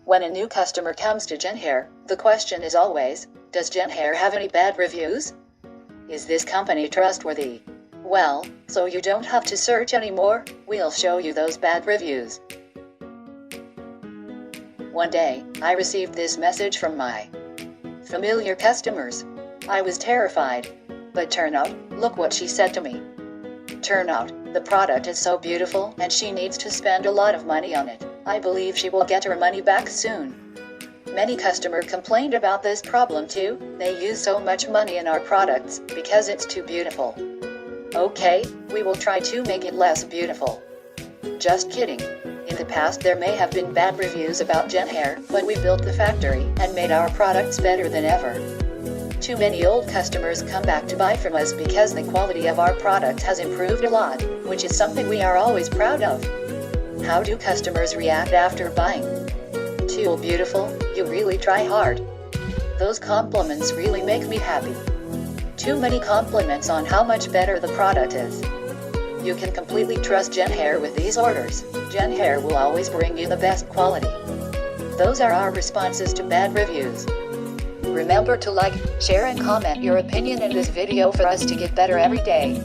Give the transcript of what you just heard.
When a new customer comes to Jenhair, the question is always, does Jenhair have any bad reviews? Is this company trustworthy? Well, so you don't have to search anymore, we'll show you those bad reviews. One day, I received this message from my familiar customers. I was terrified. But turn out, look what she said to me. Turn out, the product is so beautiful and she needs to spend a lot of money on it. I believe she will get her money back soon. Many customers complained about this problem too. They use so much money in our products because it's too beautiful. Okay, we will try to make it less beautiful. Just kidding. In the past there may have been bad reviews about Jenhair, but we built the factory and made our products better than ever. Too many old customers come back to buy from us because the quality of our product has improved a lot, which is something we are always proud of. How do customers react after buying? Too beautiful, you really try hard. Those compliments really make me happy. Too many compliments on how much better the product is. You can completely trust Jenhair with these orders. Jenhair will always bring you the best quality. Those are our responses to bad reviews. Remember to like, share and comment your opinion in this video for us to get better every day.